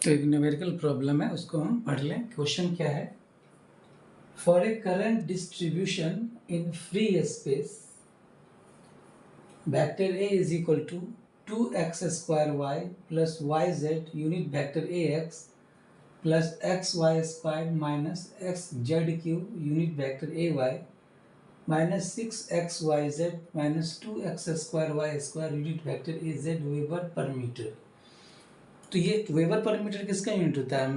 तो एक numerical problem है, उसको हम पढ़ लें। क्वेश्चन क्या है? For a current distribution in free space vector A is equal to 2x² plus yz unit vector ax plus xy² minus xz³ unit vector ay minus 6xyz minus 2x² unit vector az weber per metre. तो ये weber per metre किसका unit होता है?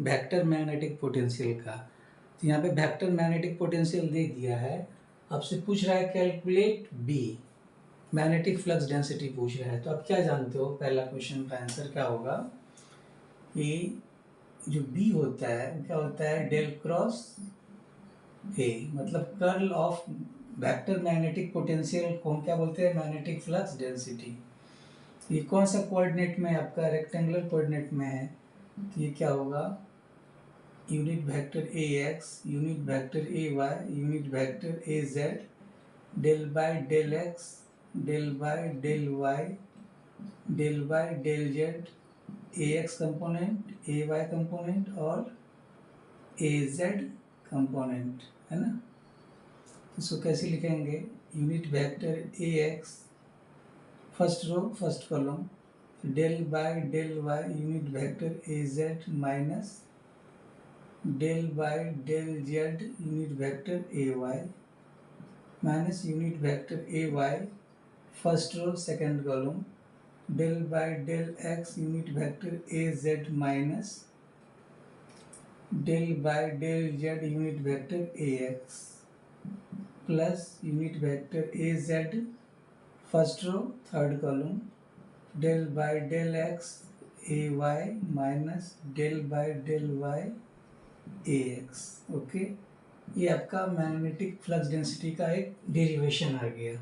Vector magnetic potential का। तो यहाँ पे vector magnetic potential दे दिया है, आपसे पूछ रहा है calculate B, magnetic flux density पूछ रहा है। तो आप क्या जानते हो, पहला क्वेश्चन का आंसर क्या होगा? ये जो बी होता है क्या होता है? डेल क्रॉस ए, मतलब curl of vector magnetic potential को हम क्या बोलते हैं? Magnetic flux density. ये कौन सा कोऑर्डिनेट में आपका? रेक्टेंगुलर कोऑर्डिनेट में है। तो ये क्या होगा? Unit vector A X unit vector A Y unit vector A Z del by del X del by del Y del by del Z, A X component A Y component और A Z component, है ना। इसको कैसे लिखेंगे? Unit vector A X first row first column del by del Y unit vector A Z minus del by del Z unit vector A Y minus unit vector A Y first row second column del by del X unit vector A Z minus del by del Z unit vector A X plus unit vector A Z first row third column del by del x A Y minus del by del Y A X. Okay, ये आपका magnetic flux density का एक derivation आ गया।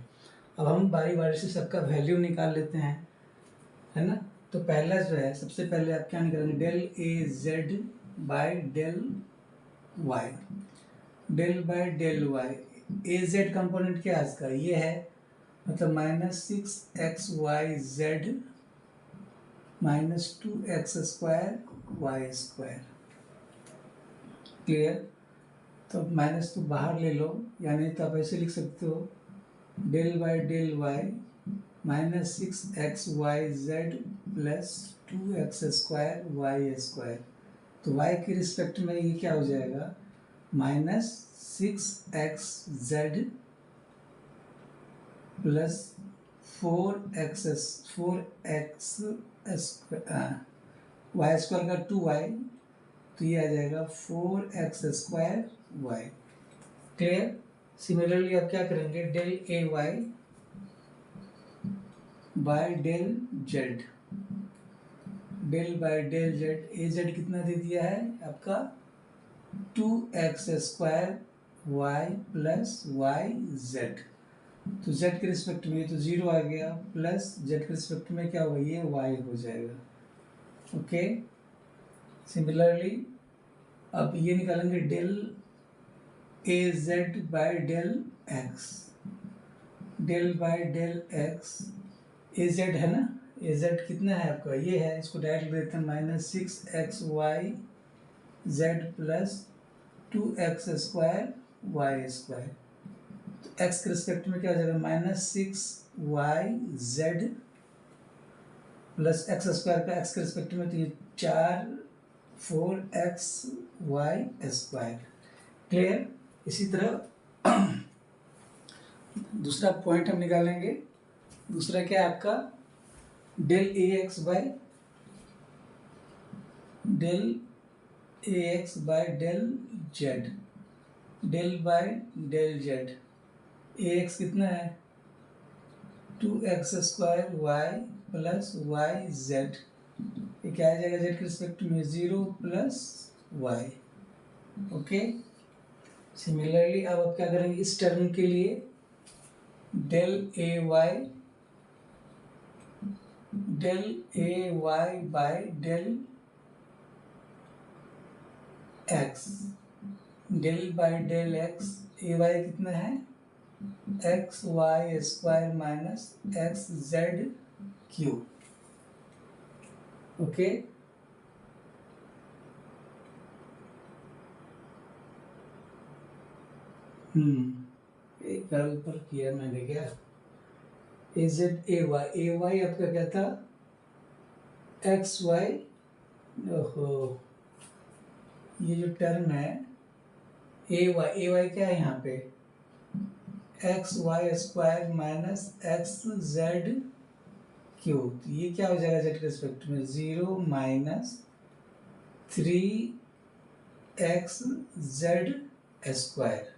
अब हम बारी बारी से सबका वैल्यू निकाल लेते हैं, है ना। तो पहला जो है, सबसे पहले आप क्या निकालेंगे? Del A Z by del Y, del by del Y. A Z component क्या है इसका? ये है, मतलब minus 6xyz minus 2x² y²। Clear? तो माइनस तो बाहर ले लो, यानी तो आप ऐसे लिख सकते हो del by del Y minus 6xyz plus 2x² y²। तो y के रिस्पेक्ट में ये क्या हो जाएगा? Minus 6xz plus 4x y² का 2y, तो ये आ जाएगा 4x² y। क्लियर? सिमिलरली आप क्या करेंगे? Del A Y by del Z, del by del Z, A Z कितना दे दिया है आपका? 2x² y plus Y Z. तो z के रिस्पेक्ट में तो 0 आ गया, प्लस z के रिस्पेक्ट में क्या होगा? ये y हो जाएगा। ओके, सिमिलरली अब ये निकालेंगे del A Z by del X, del by del x, A Z है ना, ए जेड कितना है आपका? ये है, इसको डायरेक्ट देते हैं minus 6xy Z plus 2x² y²। तो x के रिस्पेक्ट में क्या हो जाएगा? माइनस 6yz प्लस x² का x के रिस्पेक्ट में, तो ये 4xy²। क्लियर? इसी तरह दूसरा पॉइंट हम निकालेंगे। दूसरा क्या है आपका? Del A x by del Z, del by del Z. A x कितना है? 2x² y plus Y Z. ये क्या आ जाएगा? जेड के रिस्पेक्ट में 0 प्लस वाई। ओके, सिमिलरली अब आप क्या करेंगे? इस टर्म के लिए del A Y by del X, del by del x, A Y कितना है? xy² minus xz³। ओके, एक कर्ल पर किया मैंने क्या, ए जेड ए वाई आपका क्या था, एक्स वाई, ओहो ये जो टर्म है ए वाई क्या है यहाँ पे, X Y square minus X Z cube, तो ये क्या हो जाएगा जेड के रिस्पेक्ट में, 0 minus 3x Z square.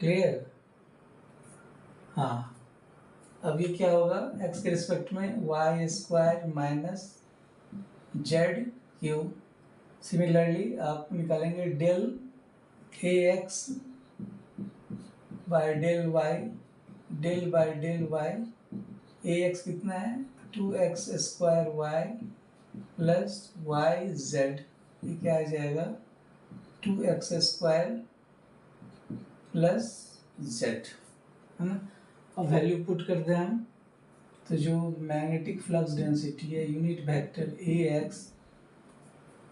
Clear? हाँ, अब ये क्या होगा, x के रिस्पेक्ट में Y square minus Z cube. Similarly आप निकालेंगे del A x by del Y, del by del Y, A x कितना है 2x square Y plus Y Z, ये क्या आ जाएगा 2x स्क्वायर प्लस जेड, है ना। अब वैल्यू पुट करते हैं हम, तो जो मैग्नेटिक फ्लक्स डेंसिटी है unit vector A X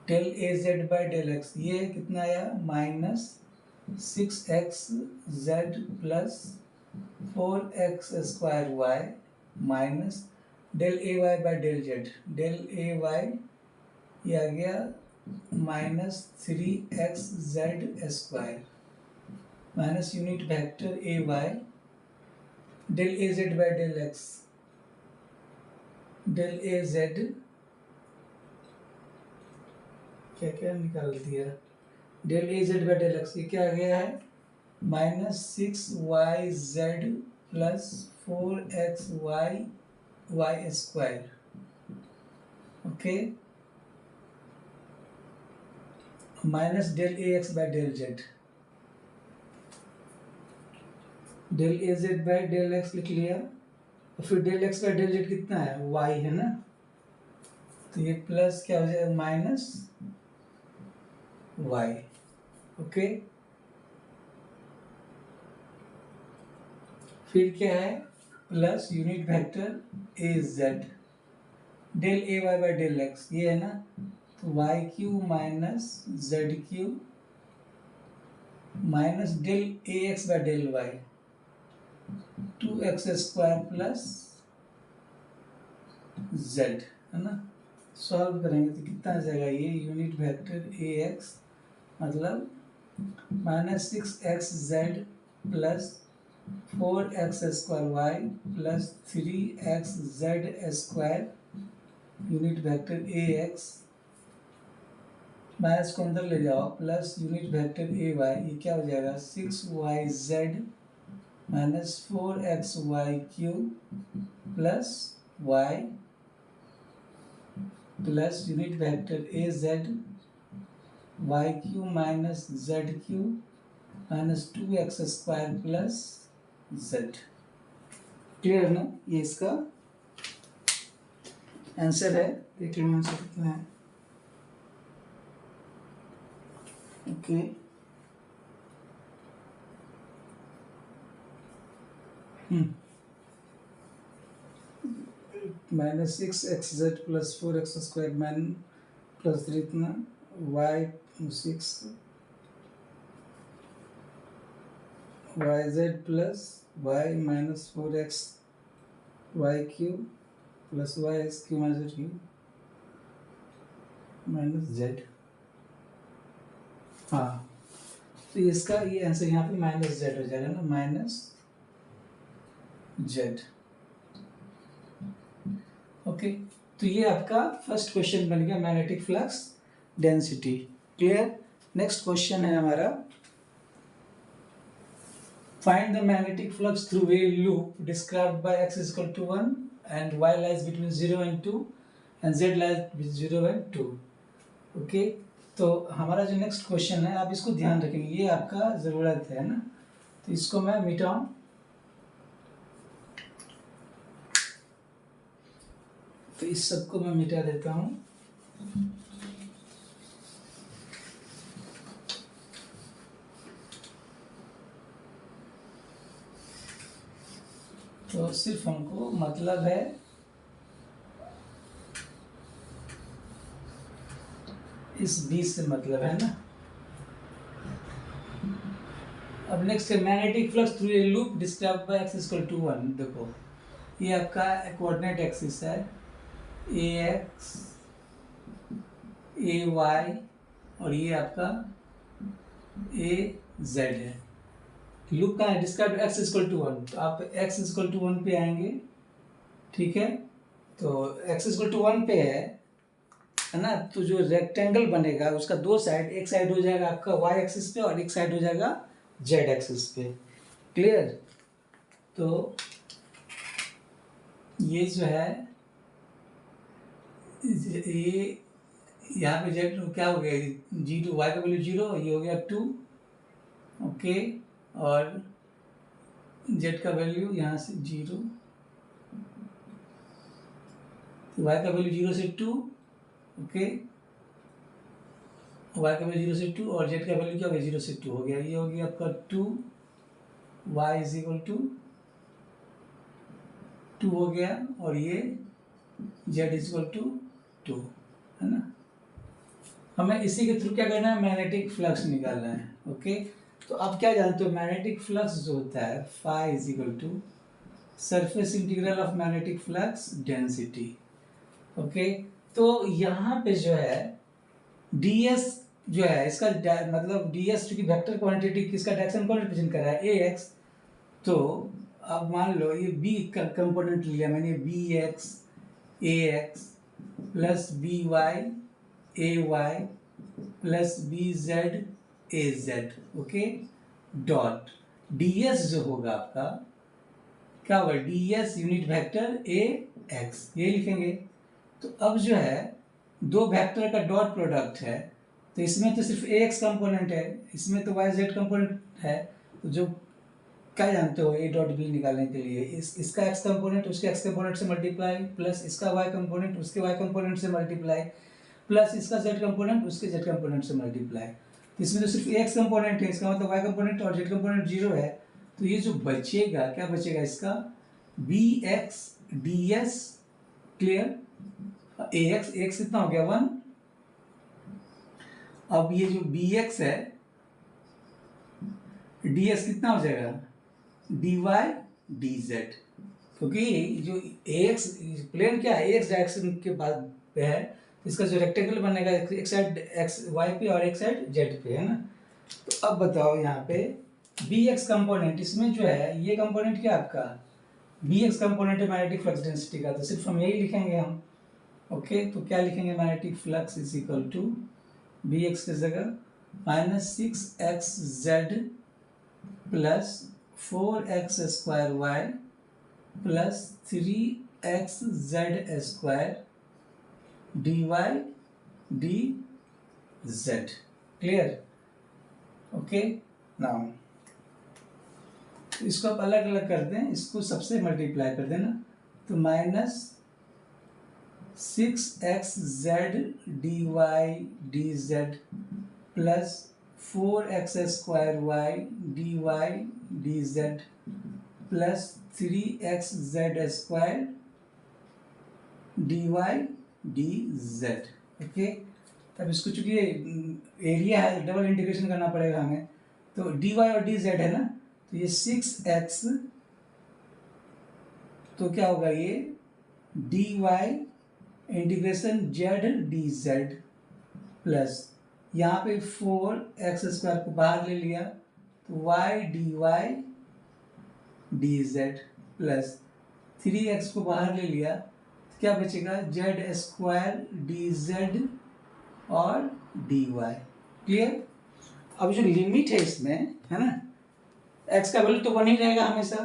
del A Z by del X, ये कितना आया minus 6x Z plus 4x square Y minus del A Y by del Z, del A Y ये आ गया minus 3x Z square minus unit vector A Y del A Z by del X, del A Z क्या क्या निकाल दिया, del A Z by del X, ये क्या आ गया है minus 6y Z plus 4x Y square. Okay, minus del A X by del Z, del A Z by del X लिख लिया, और फिर del X by del Z कितना है y है ना, तो ये प्लस क्या हो जाएगा माइनस y। ओके, फिर क्या है plus unit vector A Z del A Y by del X, ये है ना, तो Y cube minus Z cube minus del A X by del Y 2x square plus Z, है ना। सॉल्व करेंगे तो कितना आ जाएगा, ये यूनिट वेक्टर ए एक्स मतलब minus 6x Z plus 4x square Y plus 3x Z square unit vector A X, minus को अंदर ले जाओ plus unit vector A Y, ये क्या हो जाएगा 6y Z minus 4x Y cube plus Y plus unit vector A Z Y cube minus Z cube minus 2x square plus Z. Clear ना, ये इसका आंसर है, देख लो आंसर कितना है। Okay, minus 6x Z plus 4x square minus plus 3 इतना Y 6 Y Z plus Y minus 4x Y cube plus Y X cube minus cube minus Z. हाँ, तो इसका ये आंसर यहाँ पे माइनस जेड हो जाएगा ना, माइनस जेड। ओके, तो ये आपका फर्स्ट क्वेश्चन बन गया magnetic flux density. Clear? Next question है हमारा, find the magnetic flux through a loop described bye x is equal to 1 and y lies between 0 and 2 and z lies between 0 and 2। Okay, तो हमारा जो next question है, आप इसको ध्यान रखेंगे, ये आपका ज़रूरत है ना, तो इसको मैं मिटाऊं, तो इस सब को मैं मिटा देता हूं। तो सिर्फ हमको मतलब है इस 20 से मतलब है ना। अब अब नेक्स्ट है magnetic flux through a loop describe by X equal to 1। देखो ये आपका कोऑर्डिनेट एक्सिस है, ए एक्स ए वाई और ये आपका ए जेड है। लूप का है डिस्क्राइब एक्स इक्वल टू 1, तो आप एक्स इक्वल टू 1 पे आएंगे, ठीक है। तो एक्स इक्वल टू 1 पे है ना, तो जो रेक्टेंगल बनेगा उसका दो साइड, एक साइड हो जाएगा आपका वाई एक्सिस पे और एक साइड हो जाएगा जेड एक्सिस पे। क्लियर? तो ये जो है ये यहाँ पे जेड क्या हो गया, 0, वाई का वैल्यू 0, ये हो गया 2, ओके, और जेड का वैल्यू यहाँ से 0, तो वाई का वैल्यू 0 से 2, ओके, वाई का वैल्यू 0 से 2 और जेड का वैल्यू क्या हो गया, 0 से 2 हो गया। ये हो गया आपका 2, वाई इज इक्वल टू 2 हो गया और ये जेड इज इक्वल टू 2, है ना। हमें इसी के थ्रू क्या करना है, मैग्नेटिक फ्लक्स निकालना है, ओके। तो आप क्या जानते हो, मैग्नेटिक फ्लक्स जो होता है phi is equal to surface integral of magnetic flux density, okay. तो यहाँ पे जो है ds जो है इसका मतलब ds जो कि वेक्टर क्वांटिटी किसका डायरेक्शन कौन रिप्रेजेंट कर रहा है, ax। तो अब मान लो ये b का कंपोनेंट लिया मैंने, bx ax plus by ay plus bz az, okay, dot ds जो होगा आपका क्या होगा, ds यूनिट वेक्टर ax, ये लिखेंगे। तो अब जो है दो वेक्टर का डॉट प्रोडक्ट है, तो इसमें तो सिर्फ ax कंपोनेंट है, इसमें तो yz कंपोनेंट है। तो जो क्या जानते हो, a डॉट b निकालने के लिए इसका x कंपोनेंट उसके x कंपोनेंट से मल्टीप्लाई, प्लस इसका y कंपोनेंट उसके y कंपोनेंट से मल्टीप्लाई, प्लस इसका z कंपोनेंट उसके z कंपोनेंट से मल्टीप्लाई। तो इसमें तो सिर्फ x कंपोनेंट है, इसका मतलब y कंपोनेंट और z कंपोनेंट 0 है। तो ये जो बचेगा, क्या बचेगा इसका, bx ds, क्लियर, ax कितना हो गया 1। अब ये जो bx है ds कितना हो जाएगा, dy dz, क्योंकि जो ax प्लेन क्या है, ax डायरेक्शन के बाद पे है, तो इसका जो रेक्टेंगल बनेगा एक साइड x y पे और एक साइड z पे, है ना। तो अब बताओ यहाँ पे bx कंपोनेंट, इसमें जो है ये कंपोनेंट क्या आपका bx कंपोनेंट है मैग्नेटिक फ्लक्स डेंसिटी का, तो सिर्फ हम यही लिखेंगे हम, ओके। तो क्या लिखेंगे, magnetic flux is equal to bx की जगह -6xz plus 4x² plus 3xz square dy dz, clear, okay. Now इसको आप अलग अलग कर दें, इसको सबसे मल्टीप्लाई कर देना, तो -6xz dy dz plus 4x² dy dz plus 3xz square dy dz, okay. तब इसको चूंकि एरिया है डबल इंटीग्रेशन करना पड़ेगा हमें, तो dy और dz है ना, तो ये 6x, तो क्या होगा ये dy integration z dz plus यहाँ पे 4x² को बाहर ले लिया, तो y dy dz plus 3x को बाहर ले लिया, तो क्या बचेगा z² dz और dy, क्लियर। अब जो लिमिट है इसमें, है ना, x का वैल्यू तो 1 ही रहेगा हमेशा,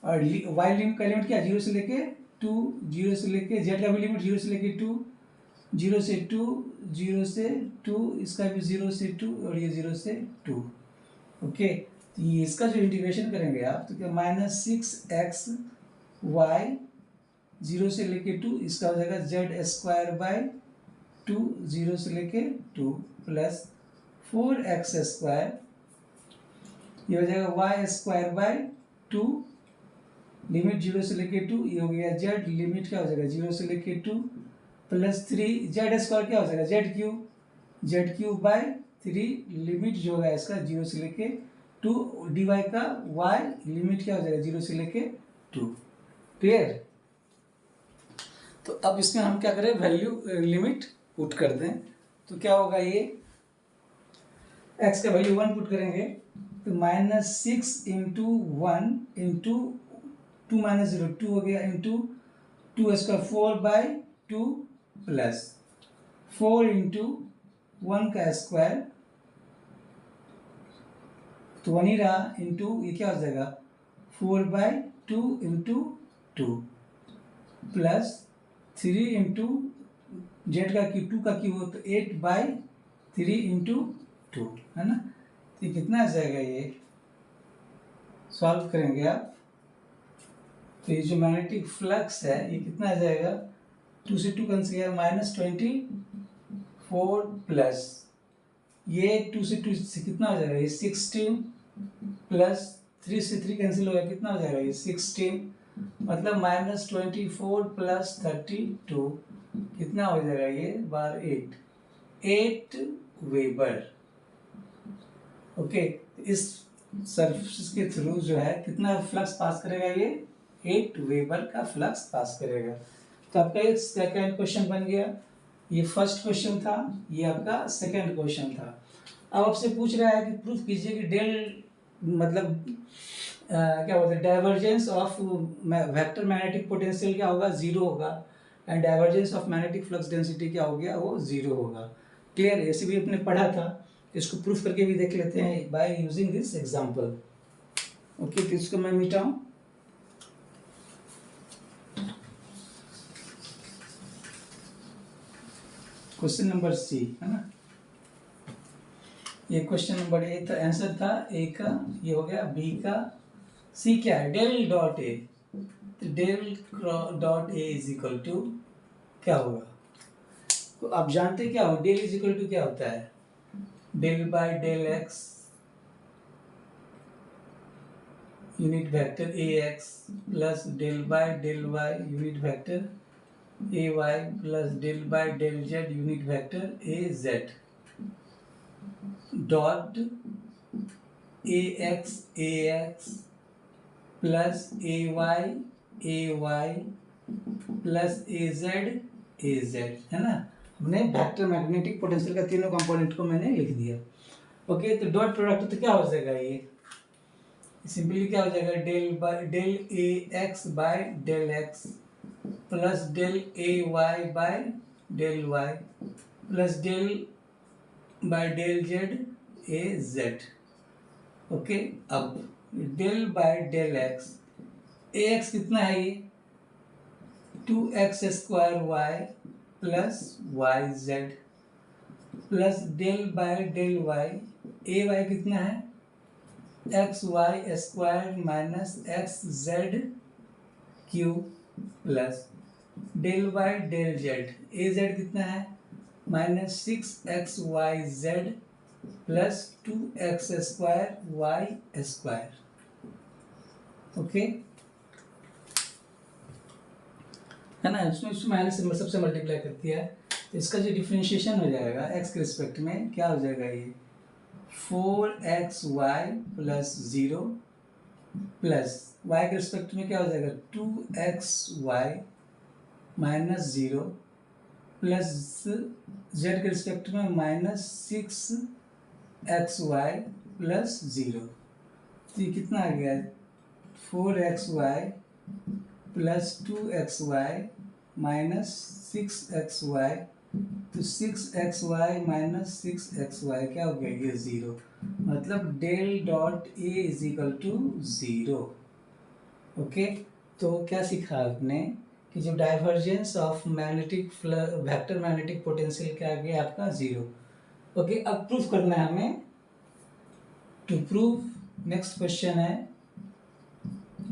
और y लिमिट का लिमिट क्या, 0 से लेके 2, 0 से लेके z का भी लिमिट 0 से लेके 2, 0 से 2, 0 से 2, इसका भी 0 से 2 और ये 0 से 2, ओके। तो ये इसका जो इंटीग्रेशन करेंगे आप, तो क्या -6xy 0 से लेके 2, इसका हो जाएगा z²/2 0 से लेके 2 प्लस 4x², ये हो जाएगा y²/2 लिमिट 0 से लेके 2, ये हो गया z लिमिट क्या हो जाएगा 0 से लेके 2 प्लस 3 z² क्या हो जाएगा z³ by 3 लिमिट जो है इसका 0 से लेके 2 dy का y लिमिट क्या हो जाएगा 0 से लेके 2। क्लियर। तो अब इसमें हम क्या करें, वैल्यू लिमिट पुट कर दें तो क्या होगा, ये x का वैल्यू 1 पुट करेंगे तो -6 इंटू 1 इंटू 2 माइनस 0 2 हो गया इंटू 2 स्क्वायर 4/2 प्लस 4 इंटू 1 का स्क्वायर तो 1 ही रहा इंटू ये क्या हो जाएगा 4/2 इंटू 2 प्लस 3 इंटू जेड का क्यू 2 का क्यू हो तो 8/3 इंटू 2 है ना। तो ये कितना आ जाएगा, ये सॉल्व करेंगे आप तो ये जो मैग्नेटिक फ्लक्स है ये कितना आ जाएगा, 2 से 2 कैंसिल किया -24 प्लस ये 2 से 2 से कितना हो जाएगा, ये 16 प्लस 3 से 3 कैंसिल हो गया कितना हो जाएगा, ये 16 मतलब -24 प्लस 32 कितना हो जाएगा, ये बार 8 वेबर। ओके, इस सरफेस के थ्रू जो है कितना फ्लक्स पास करेगा, ये 8 वेबर का फ्लक्स पास करेगा। तो आपका एक सेकंड क्वेश्चन बन गया। ये फर्स्ट क्वेश्चन था, ये आपका सेकंड क्वेश्चन था। अब आपसे पूछ रहा है कि प्रूफ कीजिए कि डेल मतलब क्या बोलते हैं, divergence of vector magnetic potential क्या होगा, 0 होगा and divergence of magnetic flux density क्या हो गया, वो 0 होगा। क्लियर, ऐसे भी अपने पढ़ा था, इसको प्रूफ करके भी देख लेते हैं by using this example. Okay, तो इसको मैं मिटाऊं। क्वेश्चन नंबर सी है ना, ये क्वेश्चन नंबर ए था, आंसर था ए का, ये हो गया बी का। सी क्या है, डेल डॉट ए, तो del dot A is equal to क्या होगा, तो आप जानते क्या हो, डेल इज इक्वल टू क्या होता है, del by del X unit vector A X plus del by del Y unit vector A Y plus del by del Z unit vector A Z dot A X plus A Y plus A Z है ना। हमने vector magnetic potential का तीनों component को मैंने लिख दिया। Okay, तो डॉट प्रोडक्ट तो क्या हो जाएगा, ये सिंपली क्या हो जाएगा, del A x by del x plus del A Y by del y plus del by del Z A z. Okay, अब del by del x, A x कितना है, ये 2x² y plus Y Z plus del by del Y, A Y कितना है XY² minus XZ q plus del by del Z, A Z कितना है -6XYZ plus 2x² y²। Okay है ना, इसमें माइनस से सबसे मल्टीप्लाई करती है तो इसका जो डिफरेंशिएशन हो जाएगा x के रिस्पेक्ट में क्या हो जाएगा, ये 4xy प्लस 0 प्लस y के रिस्पेक्ट में क्या हो जाएगा 2xy माइनस 0 प्लस z के रिस्पेक्ट में -6xy प्लस 0। तो ये कितना आ गया 4xy plus 2xy minus 6xy, तो 6xy माइनस 6xy क्या हो गया, ये 0, मतलब del dot A is equal to 0। Okay, तो क्या सीखा आपने कि जो divergence of magnetic vector magnetic potential क्या आ गया आपका 0। ओके, अब प्रूफ करना है हमें। टू प्रूव नेक्स्ट क्वेश्चन है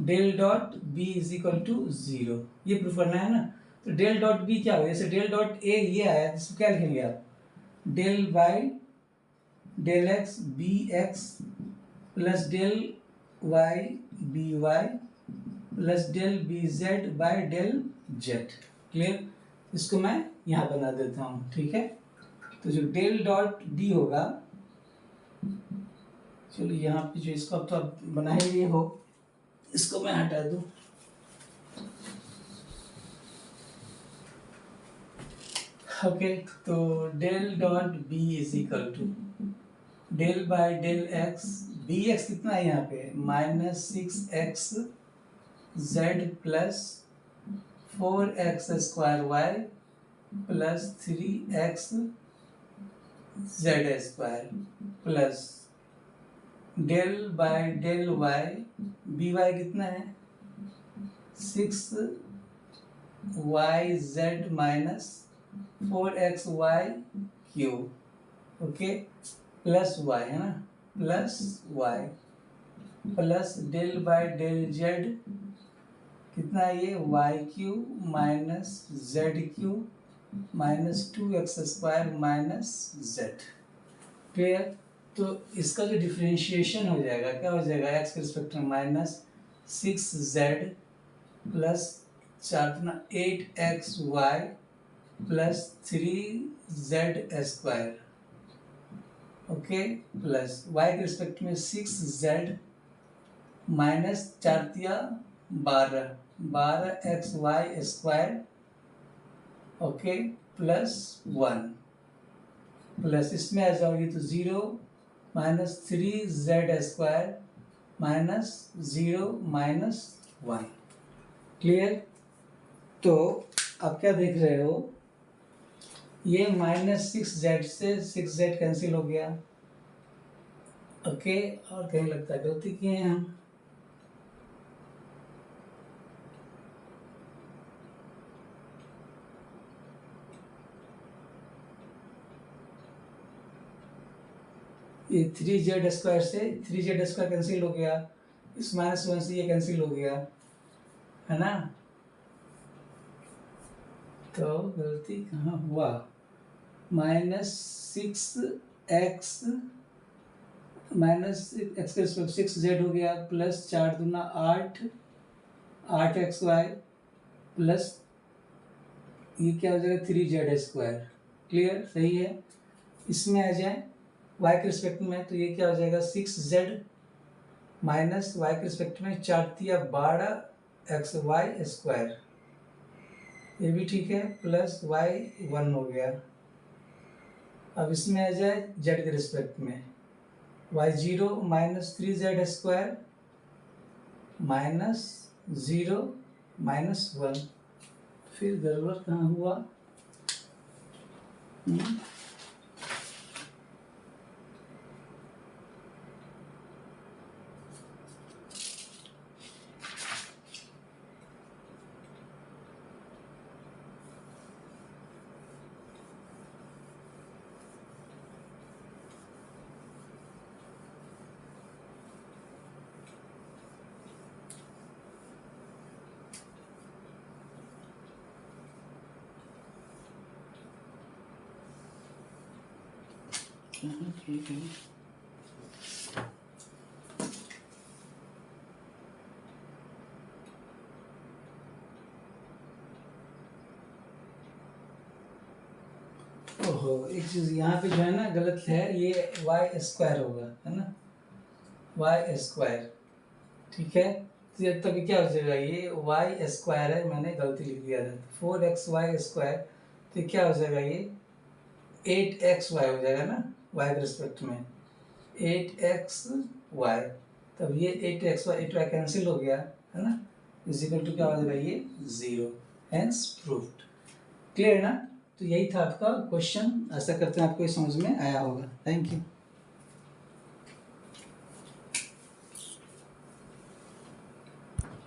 del dot B is equal to 0, ये प्रूफ करना है ना। तो डेल डॉट बी क्या हो, जैसे डेल डॉट ए ये आया, इसको क्या लिखेंगे आप, del by del x B X plus del Y B Y plus del B Z by del Z. Clear, इसको मैं यहाँ बना देता हूँ। ठीक है, तो जो डेल डॉट डी होगा चलो यहाँ पे जो इसको अब तो आप बना ही लिए हो, इसको मैं हटा दूँ। ओके, तो del dot B is equal to del by del x. B x कितना है यहाँ पे, -6x z plus 4x square Y plus 3x z square plus del by del Y, B y कितना है 6yz minus 4xy cube, okay, plus y है ना, plus Y plus del by del Z कितना है ये y cube minus z cube minus 2x square minus z. Clear? तो इसका जो डिफ्रेंशिएशन हो जाएगा क्या हो जाएगा, x के रिस्पेक्ट में -6z plus 8xy plus 3z square, okay, plus y के रिस्पेक्ट में 6z minus 12xy square, okay, plus 1 plus इसमें आ जाओगी तो 0 minus 3z square minus 0 minus 1। Clear? तो आप क्या देख रहे हो, ये -6z से 6z कैंसिल हो गया, ओके, और कहीं लगता है गलती किए हैं हम। ये 3z स्क्वायर से 3z स्क्वायर कैंसिल हो गया, इस -1 से ये कैंसिल हो गया, है ना। तो गलती कहाँ हुआ, -6x -x के रिस्पेक्ट 6z हो गया प्लस 4 दूना 8xy प्लस ये क्या हो जाएगा 3z स्क्वायर। क्लियर? सही है। इसमें आ जाए y के रिस्पेक्ट में तो ये क्या हो जाएगा 6z माइनस y के रिस्पेक्ट में 4×12xy स्क्वायर, ये भी ठीक है, प्लस y 1 हो गया। अब इसमें आ जाए z के रिस्पेक्ट में y0 minus 3z square minus 0 minus 1। फिर गड़बड़ कहाँ हुआ, ठीक है। ओहो, एक चीज़ यहाँ पे जो है ना गलत है, ये y स्क्वायर होगा, है ना, y स्क्वायर, ठीक है। तो ये तब क्या हो जाएगा, ये y स्क्वायर है, मैंने गलती लिख दिया था, 4xy स्क्वायर, तो क्या हो जाएगा ये 8xy हो जाएगा ना, y के रिस्पेक्ट में 8xy, तब ये 8xy कैंसिल हो गया, है ना, इज इक्वल टू क्या हो जाएगा ये 0, हेंस प्रूव्ड। क्लियर ना? तो यही था आपका क्वेश्चन, आशा करते हैं आपको ये समझ में आया होगा। Thank you.